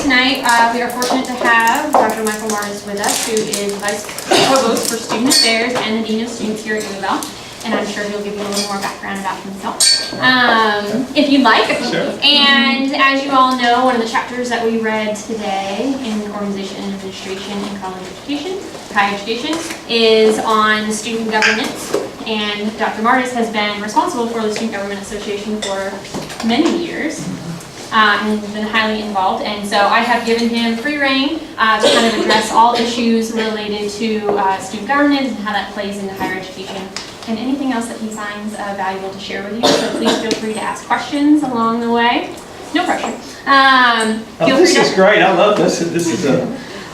tonight we are fortunate to have Dr. Michael Martis with us, who is Vice Provost for Student Affairs and the Dean of Students here at U of L. And I'm sure he'll give you a little more background about himself, if you'd like. Sure. And as you all know, one of the chapters that we read today in Organization and Administration in College Education, higher education, is on student governance. And Dr. Martis has been responsible for the Student Government Association for many years. And has been highly involved, and so I have given him free rein to kind of address all issues related to student governance and how that plays into higher education, and anything else that he finds valuable to share with you. So please feel free to ask questions along the way. No pressure. This is great. I love this. This is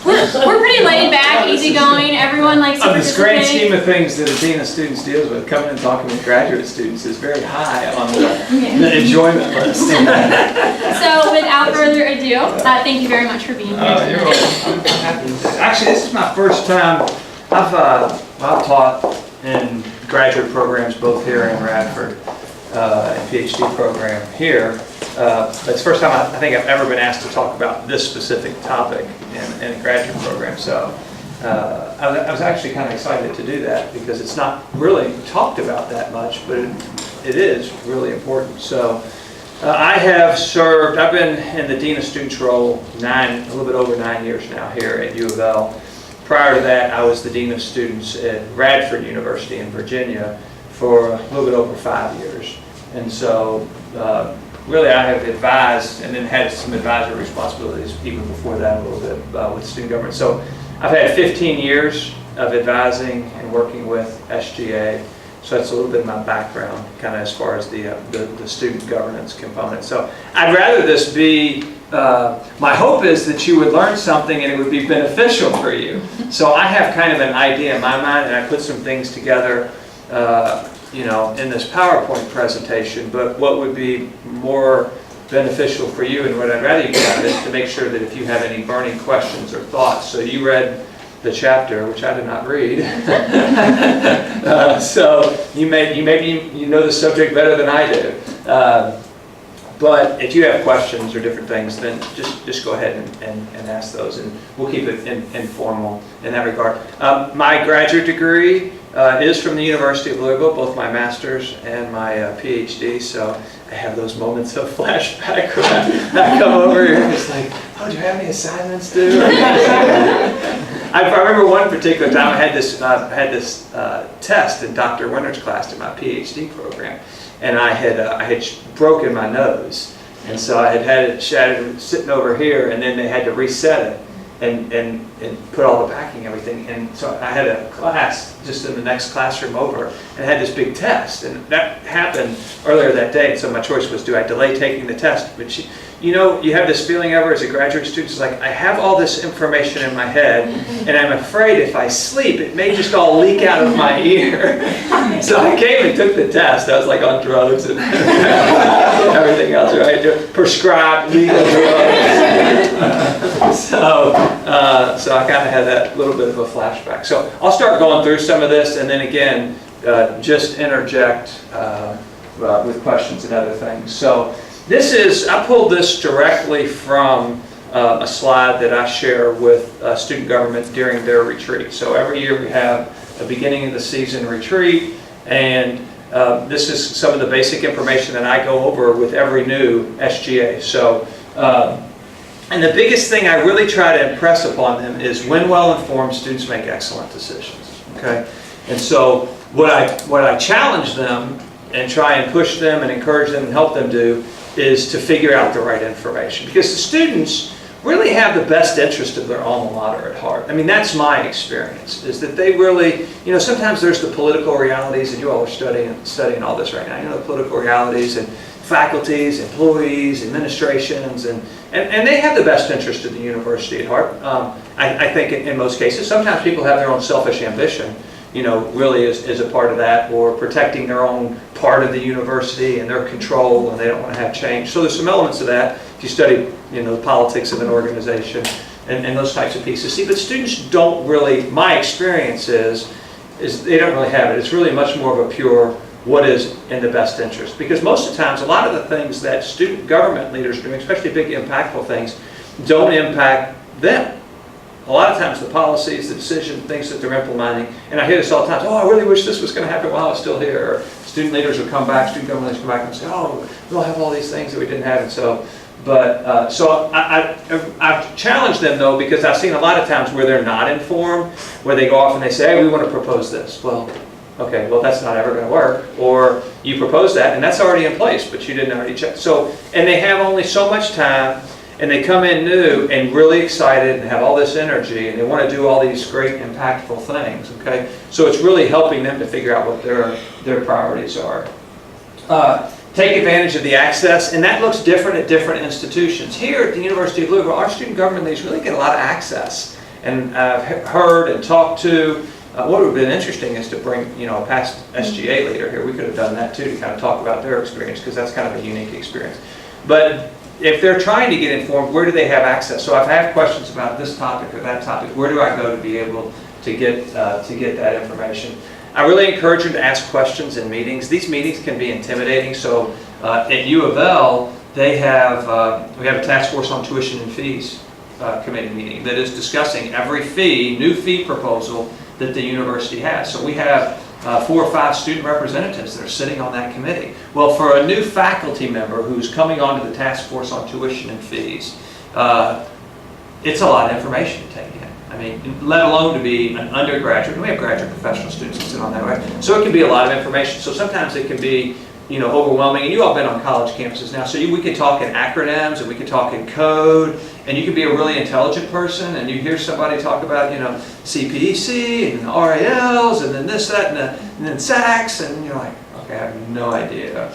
we're pretty laid back, easygoing. Everyone likes to of this participate. grand scheme of things that a dean of students deals with, coming and talking with graduate students is very high on the enjoyment list. So without further ado, thank you very much for being here. You're welcome. I'm happy to. Actually, this is my first time. I've taught in graduate programs both here in Radford and PhD program here. But it's the first time I think I've ever been asked to talk about this specific topic in a graduate program. So I was actually kind of excited to do that because it's not really talked about that much, but it is really important. So I have served, I've been in the Dean of Students role a little bit over 9 years now here at U of L. Prior to that, I was the Dean of Students at Radford University in Virginia for a little bit over 5 years. And so really I have advised and then had some advisory responsibilities even before that a little bit with student government. So I've had 15 years of advising and working with SGA. So that's a little bit of my background kind of as far as the student governance component. So I'd rather this be, my hope is that you would learn something and it would be beneficial for you. So I have kind of an idea in my mind and I put some things together in this PowerPoint presentation, but what would be more beneficial for you and what I'd rather you get is to make sure that if you have any burning questions or thoughts. So you read the chapter, which I did not read. So you know the subject better than I do. But if you have questions or different things, then just go ahead and ask those, and we'll keep it informal in that regard. My graduate degree is from the University of Louisville, both my master's and my PhD, so I have those moments of flashback when I come over here and it's like, oh, do you have any assignments due? I remember one particular time I had this test in Dr. Winter's class in my PhD program, and I had broken my nose, and so I had it shattered sitting over here, and then they had to reset it and put all the packing and everything, and so I had a class just in the next classroom over and had this big test, and that happened earlier that day, and so my choice was, do I delay taking the test? But you have this feeling ever as a graduate student, it's like I have all this information in my head and I'm afraid if I sleep it may just all leak out of my ear. So I came and took the test. I was like on drugs and everything else, right? Prescribed legal drugs. So I kind of had that little bit of a flashback. So I'll start going through some of this and then again just interject with questions and other things. So I pulled this directly from a slide that I share with student government during their retreat. So every year we have a beginning of the season retreat, and this is some of the basic information that I go over with every new SGA. So, and the biggest thing I really try to impress upon them is when well-informed, students make excellent decisions. Okay, and so what I challenge them and try and push them and encourage them and help them do is to figure out the right information, because the students really have the best interest of their alma mater at heart. I mean, that's my experience, is that they really, sometimes there's the political realities, and you all are studying all this right now, the political realities and faculties, employees, administrations, and they have the best interest of the university at heart. I think in most cases, sometimes people have their own selfish ambition, really is a part of that, or protecting their own part of the university and their control, and they don't want to have change. So there's some elements of that if you study, the politics of an organization and those types of pieces. See, but students don't really, my experience is they don't really have it. It's really much more of a pure, what is in the best interest. Because most of the times, a lot of the things that student government leaders are doing, especially big impactful things, don't impact them. A lot of times the policies, the decision, things that they're implementing, and I hear this all the time, oh, I really wish this was going to happen while I was still here. Or student leaders will come back, student government leaders come back and say, oh, we'll have all these things that we didn't have. And so, I've challenged them though, because I've seen a lot of times where they're not informed, where they go off and they say, hey, we want to propose this. Well, okay, well that's not ever going to work. Or you propose that and that's already in place, but you didn't already check. So, and they have only so much time, and they come in new and really excited and have all this energy, and they want to do all these great impactful things, okay? So it's really helping them to figure out what their priorities are. Take advantage of the access, and that looks different at different institutions. Here at the University of Louisville, our student government leaders really get a lot of access. And I've heard and talked to, what would have been interesting is to bring, a past SGA leader here. We could have done that too, to kind of talk about their experience, because that's kind of a unique experience. But if they're trying to get informed, where do they have access? So if I have questions about this topic or that topic, where do I go to be able to get that information? I really encourage them to ask questions in meetings. These meetings can be intimidating. So at U of L, we have a task force on tuition and fees committee meeting that is discussing every new fee proposal that the university has. So we have 4 or 5 student representatives that are sitting on that committee. Well, for a new faculty member who's coming onto the task force on tuition and fees, it's a lot of information to take in. I mean, let alone to be an undergraduate. We have graduate professional students that sit on that, right? So it can be a lot of information. So sometimes it can be, overwhelming. And you all been on college campuses now, so we could talk in acronyms, and we could talk in code, and you could be a really intelligent person, and you hear somebody talk about, CPEC and RALs, and then this, that, and then SACs, and you're like, okay, I have no idea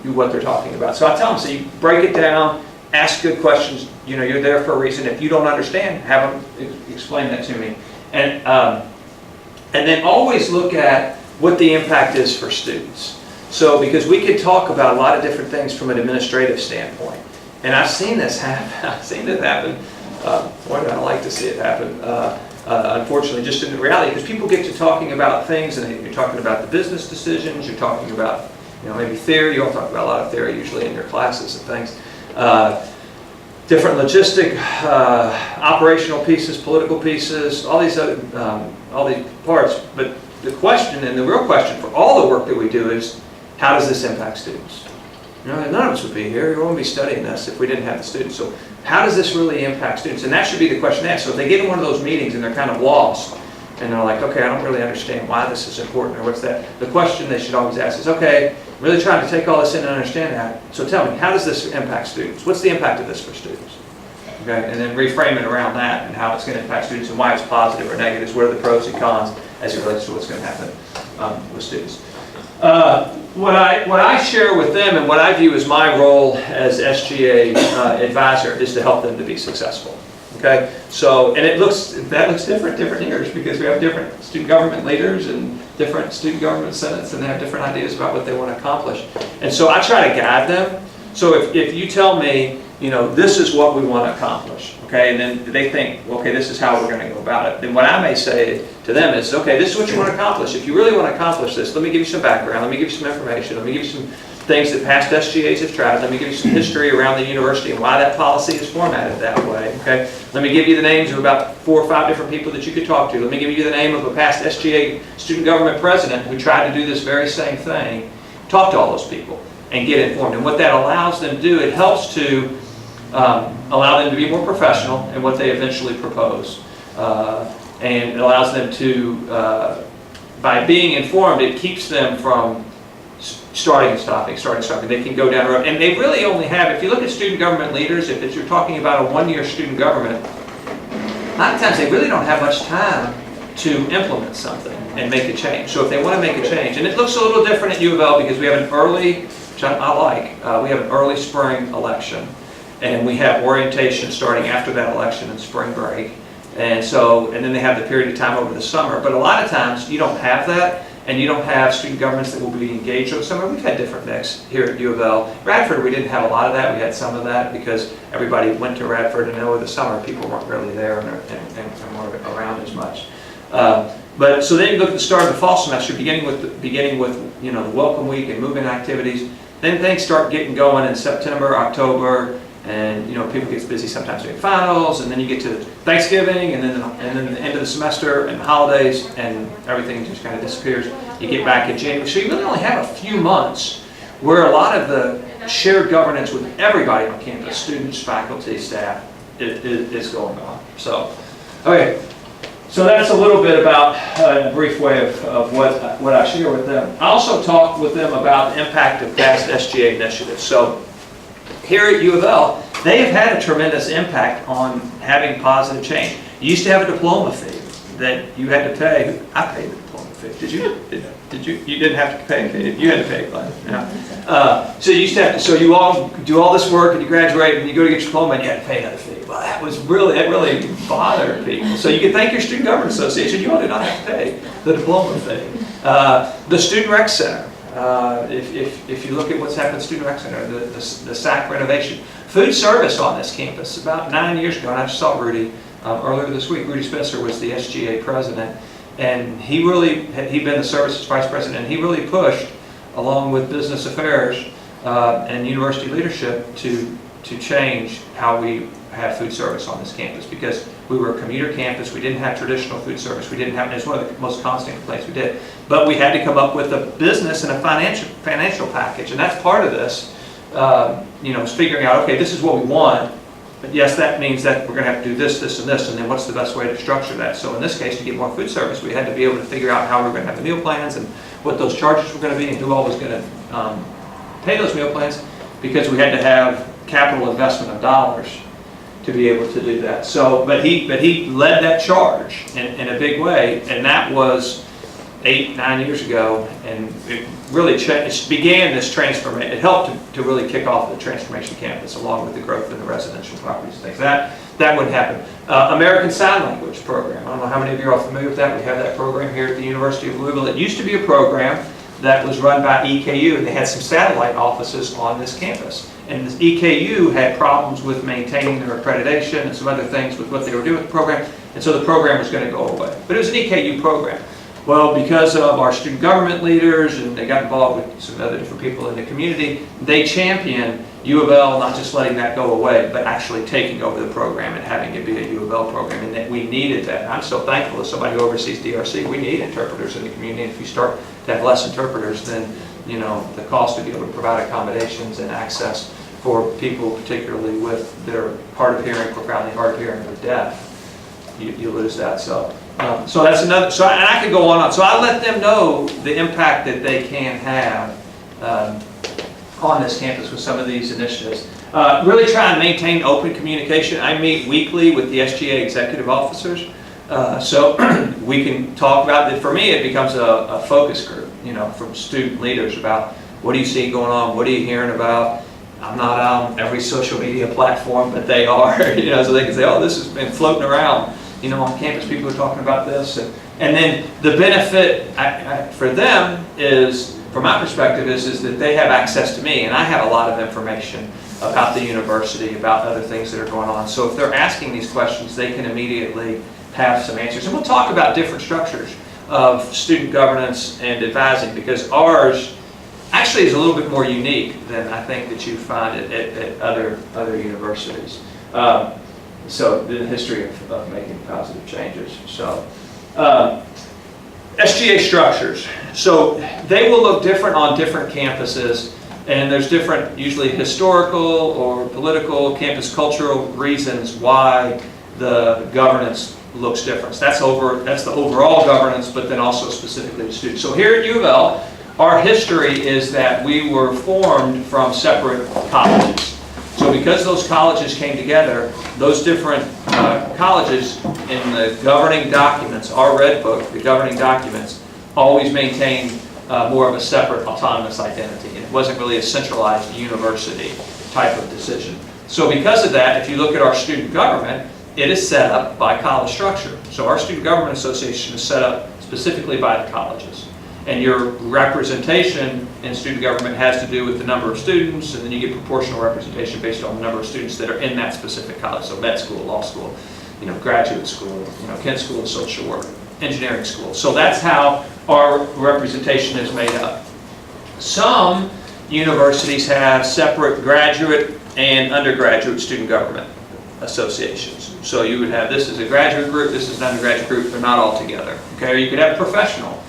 what they're talking about. So I tell them, so you break it down, ask good questions. You're there for a reason. If you don't understand, have them explain that to me, and then always look at what the impact is for students. So, because we could talk about a lot of different things from an administrative standpoint, and I've seen this happen. I've seen it happen. Why do I like to see it happen? Unfortunately, just in the reality, because people get to talking about things, and you're talking about the business decisions. You're talking about, maybe theory. You all talk about a lot of theory usually in your classes and things. Different logistic, operational pieces, political pieces, all these parts. But the question, and the real question for all the work that we do, is how does this impact students? None of us would be here. We wouldn't be studying this if we didn't have the students. So how does this really impact students? And that should be the question asked. So if they get in one of those meetings and they're kind of lost, and they're like, okay, I don't really understand why this is important, or what's that? The question they should always ask is, okay, I'm really trying to take all this in and understand that. So tell me, how does this impact students? What's the impact of this for students? Okay, and then reframe it around that and how it's going to impact students and why it's positive or negative. What are the pros and cons as it relates to what's going to happen with students? What I share with them, and what I view as my role as SGA advisor, is to help them to be successful. Okay, so, and that looks different years, because we have different student government leaders and different student government senates, and they have different ideas about what they want to accomplish. And so I try to guide them. So if you tell me, this is what we want to accomplish, okay, and then they think, well, okay, this is how we're going to go about it, then what I may say to them is, okay, this is what you want to accomplish. If you really want to accomplish this, let me give you some background, let me give you some information, let me give you some things that past SGAs have tried, let me give you some history around the university and why that policy is formatted that way, okay? Let me give you the names of about 4 or 5 different people that you could talk to. Let me give you the name of a past SGA student government president who tried to do this very same thing. Talk to all those people and get informed. And what that allows them to do, it helps to allow them to be more professional in what they eventually propose. And it allows them to, by being informed, it keeps them from starting and stopping. They can go down the road. And they really only have, if you look at student government leaders, if you're talking about a 1-year student government, a lot of times they really don't have much time to implement something and make a change. So if they want to make a change, and it looks a little different at U of L because we have an early, which I like, we have an early spring election. And we have orientation starting after that election and spring break. And then they have the period of time over the summer. But a lot of times you don't have that, and you don't have student governments that will be engaged over the summer. We've had different mix here at U of L. Radford, we didn't have a lot of that. We had some of that because everybody went to Radford, and over the summer people weren't really there and weren't around as much. But so then you look at the start of the fall semester, beginning with the welcome week and move-in activities. Then things start getting going in September, October, And people get busy sometimes doing finals, and then you get to Thanksgiving, and then the end of the semester and the holidays, and everything just kind of disappears. You get back in January, so you really only have a few months where a lot of the shared governance with everybody on campus, students, faculty, staff, is going on. So, okay. So that's a little bit about, a brief way of what I share with them. I also talked with them about the impact of past SGA initiatives. So here at U of L, they have had a tremendous impact on having positive change. You used to have a diploma fee that you had to pay. I paid the diploma fee. Did you? Did you? You didn't have to pay. You had to pay, Glenn. Yeah. So you used to have to. So you all do all this work and you graduate and you go to get your diploma and you had to pay another fee. Well, that really bothered people. So you can thank your Student Government Association. You all do not have to pay the diploma fee. The Student Rec Center. If you look at what's happened at Student Rec Center, the SAC renovation, food service on this campus about 9 years ago, and I just saw Rudy earlier this week. Rudy Spencer was the SGA president, and he'd been the services vice president, and he really pushed, along with business affairs and university leadership, to change how we have food service on this campus, because we were a commuter campus. We didn't have traditional food service. We didn't have, it's one of the most constant complaints we did. But we had to come up with a business and a financial package, and that's part of this. Is figuring out, okay, this is what we want, but yes, that means that we're going to have to do this, this, and this, and then what's the best way to structure that? So in this case, to get more food service, we had to be able to figure out how we were going to have the meal plans and what those charges were going to be and who all was going to pay those meal plans, because we had to have capital investment of dollars to be able to do that. So, but he led that charge in a big way, and that was 8-9 years ago, and it really began this transformation. It helped to really kick off the transformation campus, along with the growth in the residential properties and things. That wouldn't happen. American Sign Language program. I don't know how many of you are familiar with that. We have that program here at the University of Louisville. It used to be a program that was run by EKU, and they had some satellite offices on this campus. And this EKU had problems with maintaining their accreditation and some other things with what they were doing with the program, and so the program was going to go away. But it was an EKU program. Well, because of our student government leaders, and they got involved with some other different people in the community, they championed U of L not just letting that go away, but actually taking over the program and having it be a U of L program, and that we needed that. And I'm so thankful, as somebody who oversees DRC, we need interpreters in the community. And if you start to have less interpreters, then the cost to be able to provide accommodations and access for people, particularly with their hard of hearing, profoundly hard of hearing, or deaf, you lose that. So that's another. And I could go on. So I let them know the impact that they can have on this campus with some of these initiatives. Really try and maintain open communication. I meet weekly with the SGA executive officers, so we can talk about it. For me, it becomes a focus group, from student leaders about what do you see going on, what are you hearing about. I'm not on every social media platform, but they are, so they can say, oh, this has been floating around, on campus, people are talking about this. And then the benefit for them is, from my perspective, is that they have access to me, and I have a lot of information about the university, about other things that are going on. So if they're asking these questions, they can immediately have some answers. And we'll talk about different structures of student governance and advising, because ours actually is a little bit more unique than I think that you find at other universities. So the history of making positive changes. So SGA structures. So they will look different on different campuses, and there's different, usually historical or political, campus cultural reasons why the governance looks different. So that's the overall governance, but then also specifically to students. So here at U of L, our history is that we were formed from separate colleges. So because those colleges came together, those different colleges in the governing documents, our Red Book, the governing documents, always maintained more of a separate autonomous identity. It wasn't really a centralized university type of decision. So because of that, if you look at our student government, it is set up by college structure. So our Student Government Association is set up specifically by the colleges. And your representation in student government has to do with the number of students, and then you get proportional representation based on the number of students that are in that specific college. So med school, law school, graduate school, Kent School of Social Work, engineering school. So that's how our representation is made up. Some universities have separate graduate and undergraduate student government associations. So you would have, this is a graduate group, this is an undergraduate group, they're not all together, okay? Or you could have professional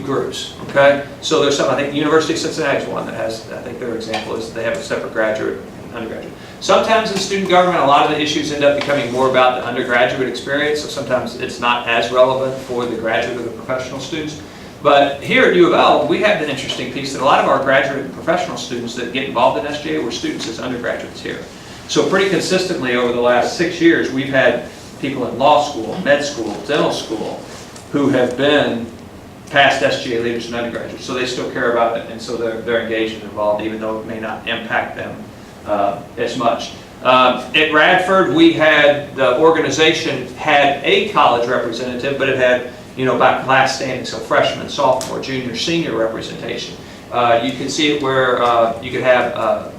groups, okay? So there's some, I think University of Cincinnati is one that has, I think their example is they have a separate graduate and undergraduate. Sometimes in student government, a lot of the issues end up becoming more about the undergraduate experience, so sometimes it's not as relevant for the graduate or the professional students. But here at U of L, we have the interesting piece that a lot of our graduate and professional students that get involved in SGA were students as undergraduates here. So pretty consistently over the last 6 years, we've had people in law school, med school, dental school, who have been past SGA leaders and undergraduates. So they still care about it, and so they're engaged and involved, even though it may not impact them as much. At Radford, we had, the organization had a college representative, but it had, you know, by class standing, so freshman, sophomore, junior, senior representation. You can see it where you could have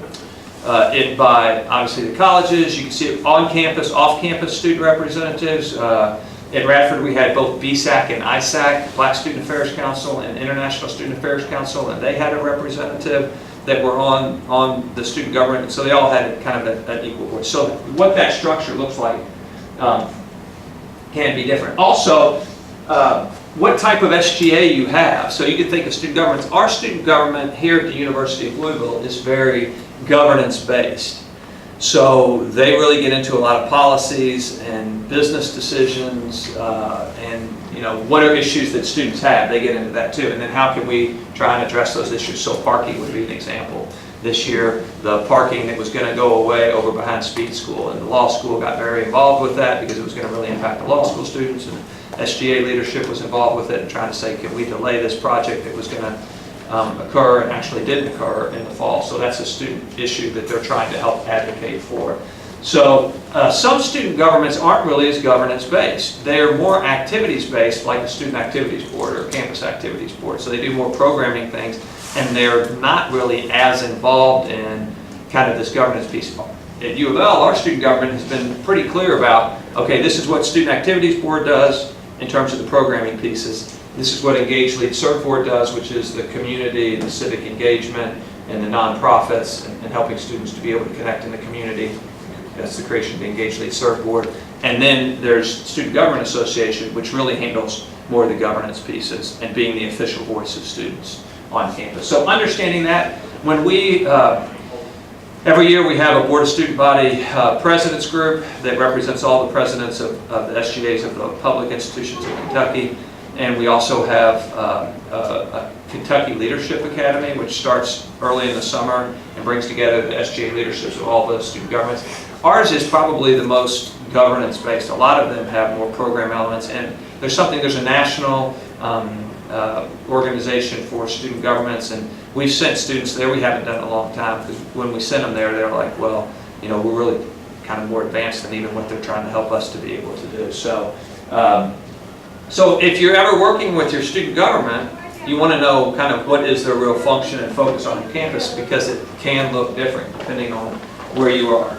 it by, obviously, the colleges. You can see it on campus, off-campus student representatives. At Radford, we had both BSAC and ISAC, Black Student Affairs Council and International Student Affairs Council, and they had a representative that were on the student government, so they all had kind of an equal voice. So what that structure looks like can be different. Also, what type of SGA you have. So you can think of student governments. Our student government here at the University of Louisville is very governance-based. So they really get into a lot of policies and business decisions and, you know, what are issues that students have. They get into that too. And then how can we try and address those issues? So parking would be an example. This year, the parking that was going to go away over behind Speed School, and the law school got very involved with that because it was going to really impact the law school students, and SGA leadership was involved with it and trying to say, can we delay this project that was going to occur and actually didn't occur in the fall. So that's a student issue that they're trying to help advocate for. So some student governments aren't really as governance-based. They're more activities-based, like the Student Activities Board or Campus Activities Board. So they do more programming things, and they're not really as involved in kind of this governance piece. At U of L, our student government has been pretty clear about, okay, this is what Student Activities Board does in terms of the programming pieces. This is what Engage Lead Serve Board does, which is the community, the civic engagement, and the nonprofits, and helping students to be able to connect in the community. That's the creation of the Engage Lead Serve Board. And then there's Student Government Association, which really handles more of the governance pieces and being the official voice of students on campus. So understanding that, when we, every year we have a Board of Student Body Presidents Group that represents all the presidents of the SGAs of the public institutions in Kentucky. And we also have a Kentucky Leadership Academy, which starts early in the summer and brings together the SGA leaderships of all the student governments. Ours is probably the most governance-based. A lot of them have more program elements, and there's a national organization for student governments, and we've sent students there. We haven't done it in a long time, because when we sent them there, they're like, well, you know, we're really kind of more advanced than even what they're trying to help us to be able to do. So. So if you're ever working with your student government, you want to know kind of what is their real function and focus on your campus, because it can look different depending on where you are.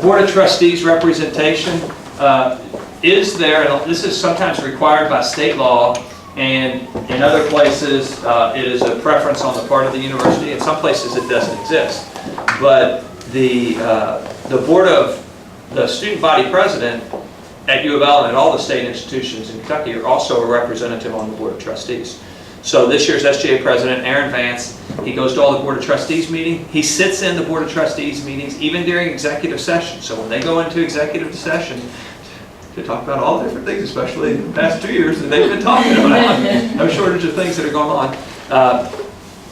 Board of Trustees representation is there, and this is sometimes required by state law, and in other places it is a preference on the part of the university. In some places it doesn't exist. But the board of the student body president at U of L and at all the state institutions in Kentucky are also a representative on the Board of Trustees. So this year's SGA president, Aaron Vance, he goes to all the Board of Trustees meetings. He sits in the Board of Trustees meetings even during executive session. So when they go into executive session to talk about all the different things, especially in the past 2 years that they've been talking about, no shortage of things that are going on,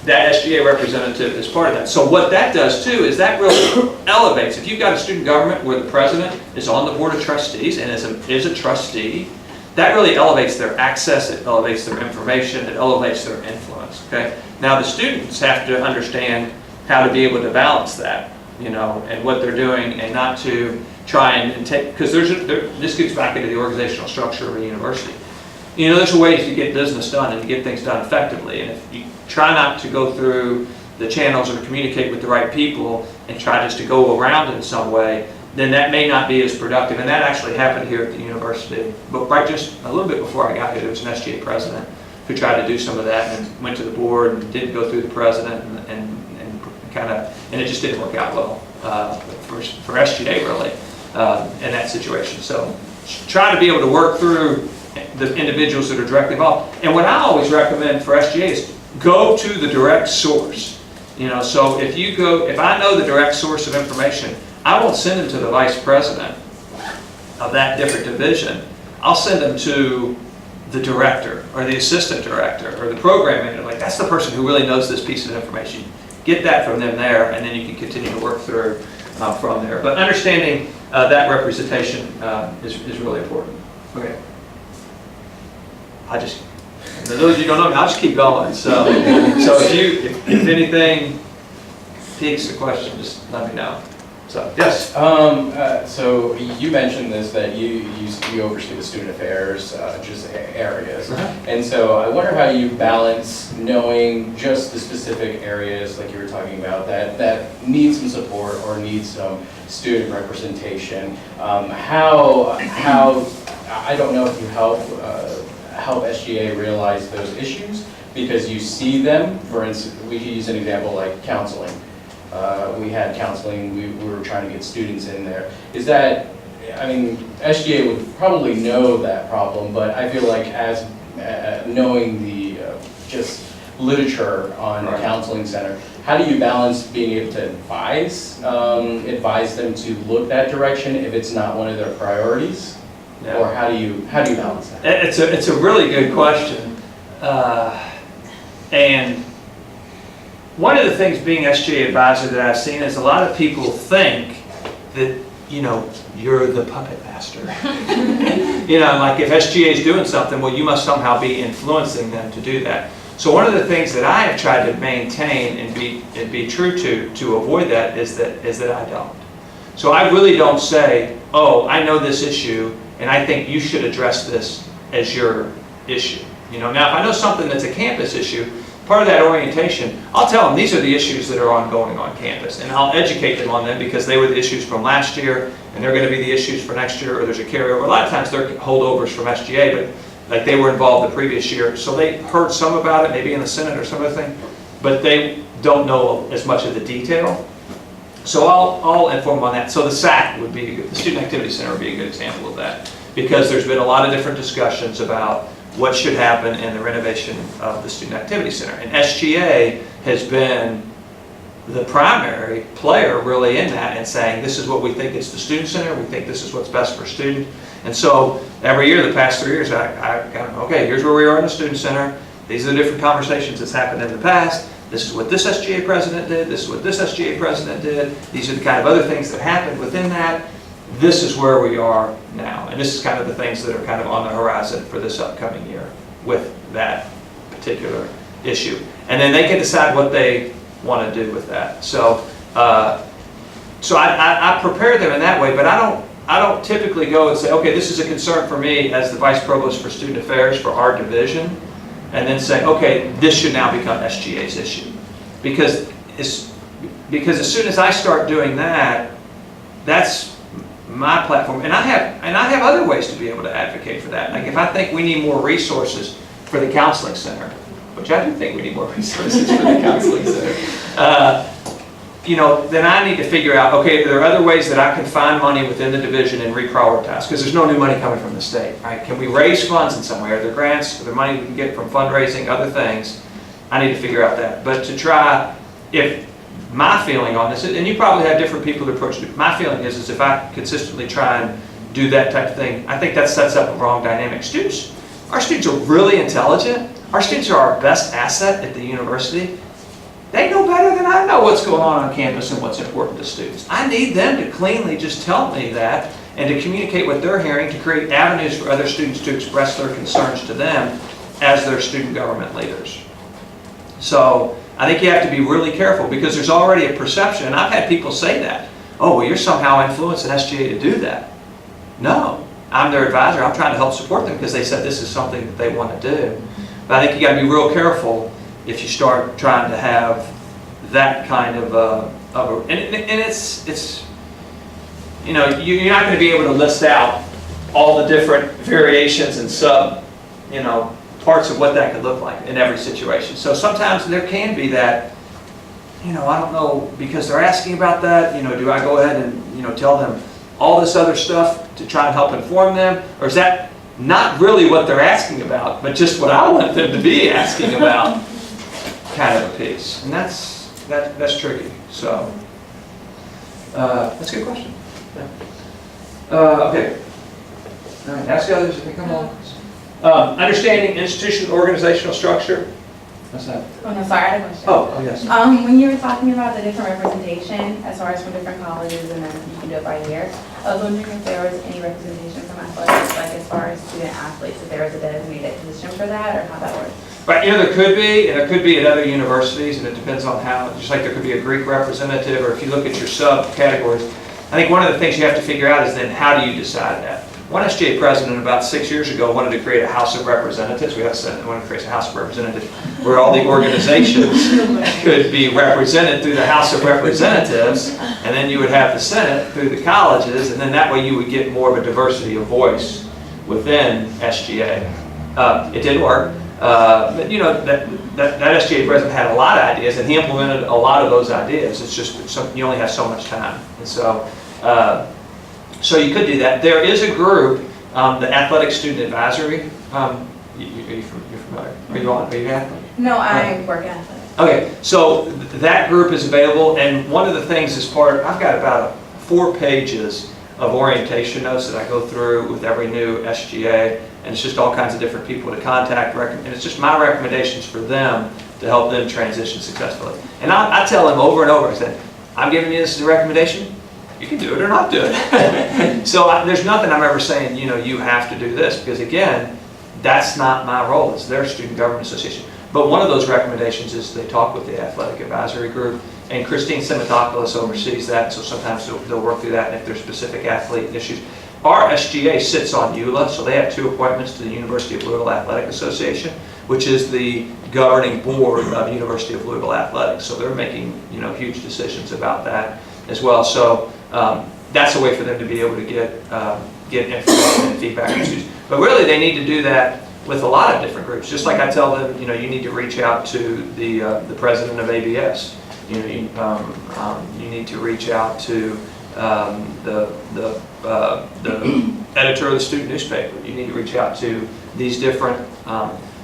that SGA representative is part of that. So what that does too is that really elevates. If you've got a student government where the president is on the Board of Trustees and is a trustee, that really elevates their access, it elevates their information, it elevates their influence. Okay. Now the students have to understand how to be able to balance that, you know, and what they're doing, and not to try and take, because this gets back into the organizational structure of a university. You know, there's ways to get business done and to get things done effectively, and if you try not to go through the channels or to communicate with the right people and try just to go around in some way, then that may not be as productive. And that actually happened here at the university. But right just a little bit before I got here, there was an SGA president who tried to do some of that and went to the board and didn't go through the president and it just didn't work out well. for SGA really in that situation. So try to be able to work through the individuals that are directly involved. And what I always recommend for SGA is go to the direct source. So if I know the direct source of information, I won't send them to the vice president of that different division. I'll send them to the director or the assistant director or the program manager. Like, that's the person who really knows this piece of information. Get that from them there, and then you can continue to work through from there. But understanding that representation is really important. Okay. For those of you who don't know me, I'll just keep going. So if anything piques the question, just let me know. So, yes? So you mentioned this, that you oversee the student affairs just areas. And so I wonder how you balance knowing just the specific areas like you were talking about that need some support or need some student representation. How I don't know if you help SGA realize those issues because you see them. For instance, we could use an example like counseling. We had counseling, we were trying to get students in there. SGA would probably know that problem, but I feel like as knowing the just literature on the counseling center, how do you balance being able to advise them to look that direction if it's not one of their priorities? Yeah. Or how do you balance that? It's a really good question. And one of the things being SGA advisor that I've seen is a lot of people think that, you're the puppet master. Like if SGA is doing something, well, you must somehow be influencing them to do that. So one of the things that I have tried to maintain and be true to avoid that is that I don't. So I really don't say, oh, I know this issue and I think you should address this as your issue. Now if I know something that's a campus issue, part of that orientation, I'll tell them these are the issues that are ongoing on campus, and I'll educate them on them because they were the issues from last year, and they're going to be the issues for next year, or there's a carryover. A lot of times they're holdovers from SGA, but like they were involved the previous year, so they heard some about it, maybe in the Senate or some other thing, but they don't know as much of the detail. So I'll inform them on that. So the SAC would be, the Student Activity Center would be a good example of that, because there's been a lot of different discussions about what should happen in the renovation of the Student Activity Center. And SGA has been the primary player really in that and saying, this is what we think is the Student Center, we think this is what's best for students. And so every year, the past 3 years, I kind of, okay, here's where we are in the Student Center, these are the different conversations that's happened in the past, this is what this SGA president did, this is what this SGA president did, these are the kind of other things that happened within that. This is where we are now, and this is kind of the things that are kind of on the horizon for this upcoming year with that particular issue. And then they can decide what they want to do with that. So, I prepare them in that way, but I don't typically go and say, okay, this is a concern for me as the Vice Provost for Student Affairs for our division, and then say, okay, this should now become SGA's issue. Because as soon as I start doing that, that's my platform, and I have other ways to be able to advocate for that. Like if I think we need more resources for the counseling center, which I do think we need more resources for the counseling center, then I need to figure out, okay, there are other ways that I can find money within the division and reprioritize, because there's no new money coming from the state, right? Can we raise funds in some way? Are there grants? Are there money we can get from fundraising, other things? I need to figure out that. But to try, if my feeling on this, and you probably have different people to approach it, my feeling is if I consistently try and do that type of thing, I think that sets up a wrong dynamic. Our students are really intelligent. Our students are our best asset at the university. They know better than I know what's going on campus and what's important to students. I need them to cleanly just tell me that and to communicate what they're hearing to create avenues for other students to express their concerns to them as their student government leaders. So I think you have to be really careful because there's already a perception, and I've had people say that, oh, well, you're somehow influencing SGA to do that. No, I'm their advisor. I'm trying to help support them because they said this is something that they want to do. But I think you got to be real careful if you start trying to have that kind of it's you're not going to be able to list out all the different variations and sub parts of what that could look like in every situation. So sometimes there can be that I don't know, because they're asking about that, do I go ahead and, tell them all this other stuff to try and help inform them? Or is that not really what they're asking about, but just what I want them to be asking about, kind of a piece? And that's tricky. So, that's a good question. Yeah. Okay. All right, ask the others if they come along. Understanding institutional organizational structure. What's that? Oh, no, sorry, I had a question. Oh, yes. When you were talking about the different representation, as far as from different colleges, and then you can do it by year, I was wondering if there was any representation from athletics, like as far as student athletes, if there was a designated position for that, or how that works? Right, there could be, and there could be at other universities, and it depends on how, just like there could be a Greek representative, or if you look at your subcategories. I think one of the things you have to figure out is then how do you decide that? One SGA president about 6 years ago wanted to create a House of Representatives. We have Senate, wanted to create a House of Representatives where all the organizations could be represented through the House of Representatives, and then you would have the Senate through the colleges, and then that way you would get more of a diversity of voice within SGA. It didn't work, but that SGA president had a lot of ideas, and he implemented a lot of those ideas. It's just you only have so much time, and so. So you could do that. There is a group, the Athletic Student Advisory. You're familiar? Are you on? Are you an athlete? No, I work in athletics. Okay, so that group is available, and one of the things is I've got about 4 pages of orientation notes that I go through with every new SGA, and it's just all kinds of different people to contact, and it's just my recommendations for them to help them transition successfully. And I tell them over and over, I said, I'm giving you this as a recommendation. You can do it or not do it. So there's nothing I'm ever saying, you have to do this, because again, that's not my role. It's their Student Government Association. But one of those recommendations is they talk with the Athletic Advisory Group, and Christine Simitopoulos oversees that, so sometimes they'll work through that, and if there's specific athlete issues. Our SGA sits on EULA, so they have 2 appointments to the University of Louisville Athletic Association, which is the governing board of the University of Louisville Athletics. So they're making, huge decisions about that as well. So that's a way for them to be able to get information and feedback from students. But really, they need to do that with a lot of different groups. Just like I tell them, you need to reach out to the president of ABS. You need to reach out to the editor of the student newspaper. You need to reach out to these different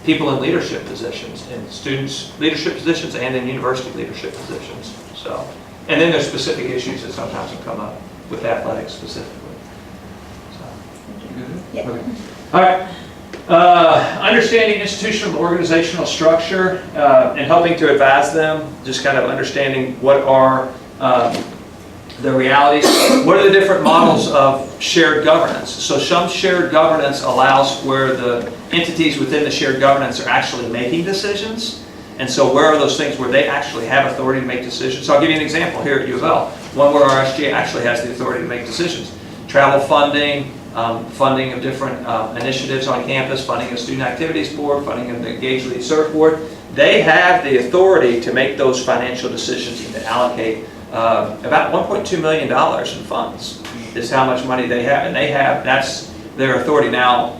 people in leadership positions, in students' leadership positions, and in university leadership positions. So. And then there's specific issues that sometimes will come up with athletics specifically. So, Yeah. okay. All right. Understanding institutional organizational structure and helping to advise them, just kind of understanding what are the realities. What are the different models of shared governance? So some shared governance allows where the entities within the shared governance are actually making decisions. And so where are those things where they actually have authority to make decisions? So I'll give you an example here at U of L. One where our SGA actually has the authority to make decisions. Travel funding, funding of different initiatives on campus, funding of Student Activities Board, funding of the Engage Lead Serve Board. They have the authority to make those financial decisions and to allocate about $1.2 million in funds is how much money they have. And that's their authority. Now,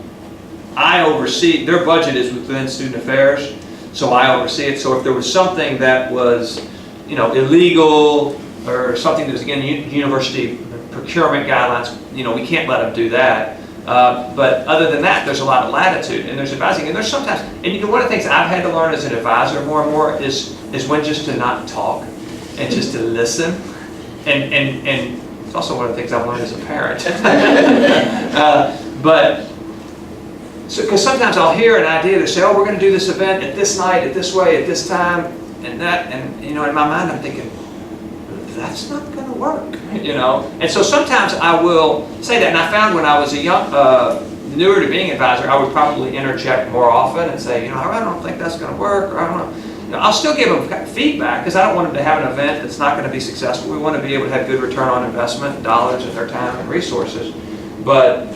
I oversee, their budget is within Student Affairs, so I oversee it. So if there was something that was, illegal or something that was again university procurement guidelines, we can't let them do that. But other than that, there's a lot of latitude, and there's advising, and there's sometimes, and one of the things I've had to learn as an advisor more and more is when just to not talk and just to listen, and it's also one of the things I've learned as a parent. Because sometimes I'll hear an idea to say, oh, we're going to do this event at this night, at this way, at this time, and that, and in my mind I'm thinking, that's not going to work, And so sometimes I will say that, and I found when I was a young, newer to being advisor, I would probably interject more often and say, I don't think that's going to work, or I don't know. I'll still give them feedback because I don't want them to have an event that's not going to be successful. We want to be able to have good return on investment, dollars and their time and resources. But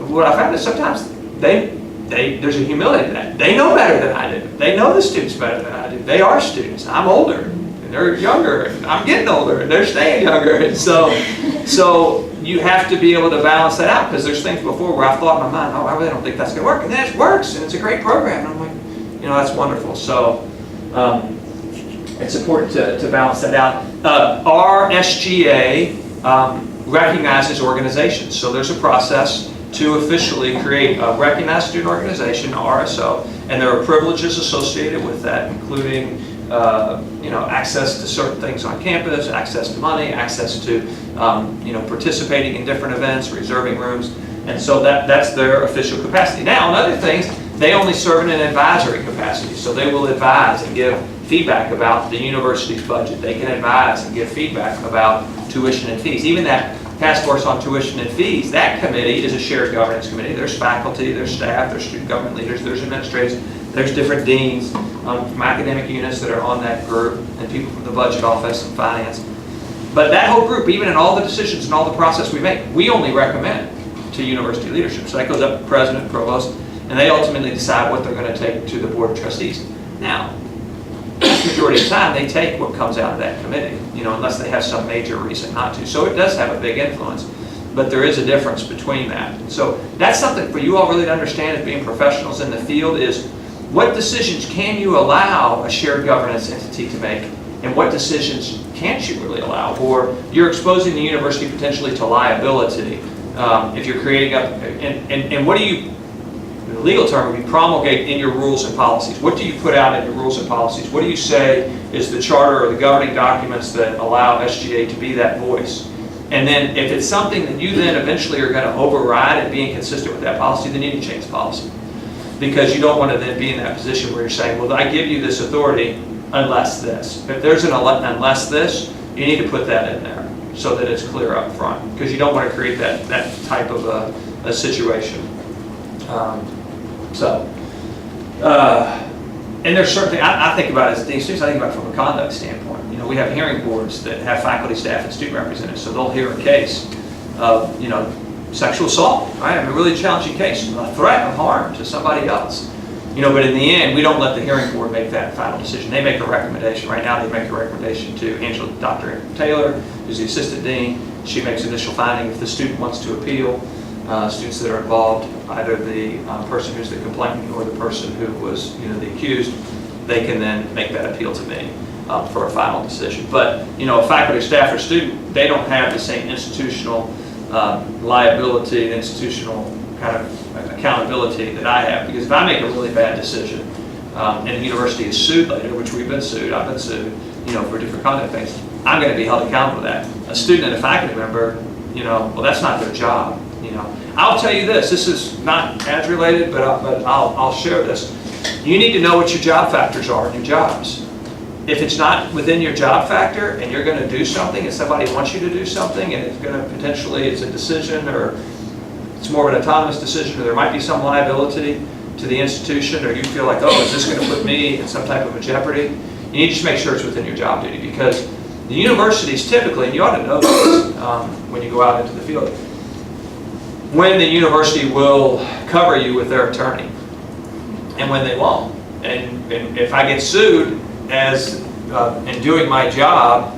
what I found is sometimes there's a humility in that. They know better than I do. They know the students better than I do. They are students. I'm older, and they're younger, and I'm getting older, and they're staying younger. And so you have to be able to balance that out, because there's things before where I've thought in my mind, oh, I really don't think that's going to work. And then it works, and it's a great program. And I'm like, that's wonderful. So it's important to balance that out. Our SGA recognizes organizations, so there's a process to officially create a recognized student organization, RSO, and there are privileges associated with that, including access to certain things on campus, access to money, access to participating in different events, reserving rooms, and so that's their official capacity. Now, on other things, they only serve in an advisory capacity, so they will advise and give feedback about the university's budget. They can advise and give feedback about tuition and fees. Even that task force on tuition and fees, that committee is a shared governance committee. There's faculty, there's staff, there's student government leaders, there's administrators, there's different deans from academic units that are on that group, and people from the budget office and finance. But that whole group, even in all the decisions and all the process we make, we only recommend to university leadership. So that goes up to president, provost, and they ultimately decide what they're going to take to the board of trustees. Now, the majority of the time, they take what comes out of that committee, unless they have some major reason not to. So it does have a big influence, but there is a difference between that. So that's something for you all really to understand as being professionals in the field is what decisions can you allow a shared governance entity to make, and what decisions can't you really allow? Or you're exposing the university potentially to liability if you're creating up, and what do you, the legal term would be promulgate in your rules and policies. What do you put out in your rules and policies? What do you say is the charter or the governing documents that allow SGA to be that voice? And then if it's something that you then eventually are going to override and being consistent with that policy, then you need to change the policy. Because you don't want to then be in that position where you're saying, well, I give you this authority unless this. If there's an unless this, you need to put that in there so that it's clear up front. Because you don't want to create that type of a situation. And there's certainly, I think about it as dean students, I think about it from a conduct standpoint. We have hearing boards that have faculty, staff, and student representatives, so they'll hear a case of, sexual assault, right? A really challenging case, a threat of harm to somebody else. But in the end, we don't let the hearing board make that final decision. They make a recommendation. Right now, they make a recommendation to Dr. Angela Taylor, who's the assistant dean. She makes initial finding. If the student wants to appeal, students that are involved, either the person who's the complainant or the person who was, the accused, they can then make that appeal to me for a final decision. But, a faculty, staff, or student, they don't have the same institutional liability and institutional kind of accountability that I have. Because if I make a really bad decision and the university is sued later, which we've been sued, I've been sued, for different conduct things, I'm going to be held accountable for that. A student and a faculty member, well, that's not their job. I'll tell you this is not as related, but I'll share this. You need to know what your job factors are in your jobs. If it's not within your job factor and you're going to do something and somebody wants you to do something and it's going to potentially, it's a decision or it's more of an autonomous decision or there might be some liability to the institution or you feel like, oh, is this going to put me in some type of a jeopardy? You need to just make sure it's within your job duty because the universities typically, and you ought to know this when you go out into the field, when the university will cover you with their attorney and when they won't. And if I get sued as in doing my job